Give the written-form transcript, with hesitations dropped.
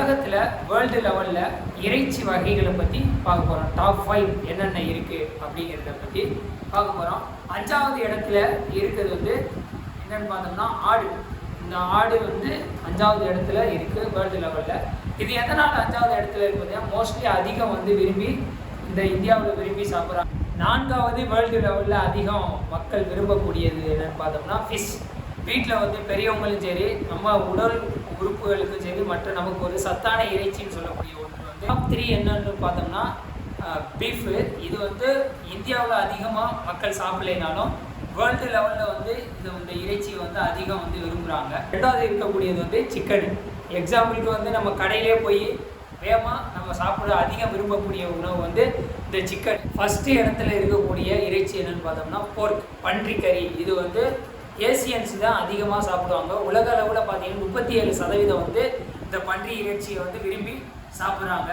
உலகத்தில் வேர்ல்டு லெவலில் இறைச்சி வகைகளை பற்றி பார்க்க போகிறோம். டாப் 5 என்னென்ன இருக்குது அப்படிங்கிறத பற்றி பார்க்க போகிறோம். 5வது இடத்துல இருக்கிறது வந்து என்னென்னு பார்த்தோம்னா ஆடு. இந்த ஆடு வந்து 5வது இடத்துல இருக்குது வேர்ல்டு லெவலில். இது எதனால் 5வது இடத்துல இருக்குது? மோஸ்ட்லி அதிகம் வந்து விரும்பி இந்த இந்தியாவில் விரும்பி சாப்பிட்றாங்க. 4வது வேர்ல்டு லெவலில் அதிகம் மக்கள் விரும்பக்கூடியது என்னென்னு பார்த்தோம்னா ஃபிஷ். வீட்டில் வந்து பெரியவங்களும் சரி, நம்ம உடல் உறுப்புகளுக்கும் சரி, மற்ற நமக்கு ஒரு சத்தான இறைச்சின்னு சொல்லக்கூடிய ஒன்று வந்து டாப் 3 என்னன்னு பார்த்தோம்னா பீஃபு. இது வந்து இந்தியாவில் அதிகமாக மக்கள் சாப்பிடலைனாலும் வேர்ல்டு லெவலில் வந்து இந்த இறைச்சி வந்து அதிகம் வந்து விரும்புகிறாங்க. 2வது இருக்கக்கூடியது வந்து சிக்கன். எக்ஸாம்பிளுக்கு வந்து நம்ம கடையிலே போய் வேகமாக நம்ம சாப்பிட அதிகம் விரும்பக்கூடிய உணவு வந்து இந்த சிக்கன். ஃபஸ்ட்டு இடத்துல இருக்கக்கூடிய இறைச்சி என்னென்னு பார்த்தோம்னா போர்க், பன்றிக்கறி. இது வந்து ஏசியன்ஸ் தான் அதிகமாக சாப்பிடுவாங்க. உலக அளவில் பார்த்தீங்கன்னா 37% வந்து இந்த பன்றி இறைச்சியை வந்து விரும்பி சாப்பிட்றாங்க.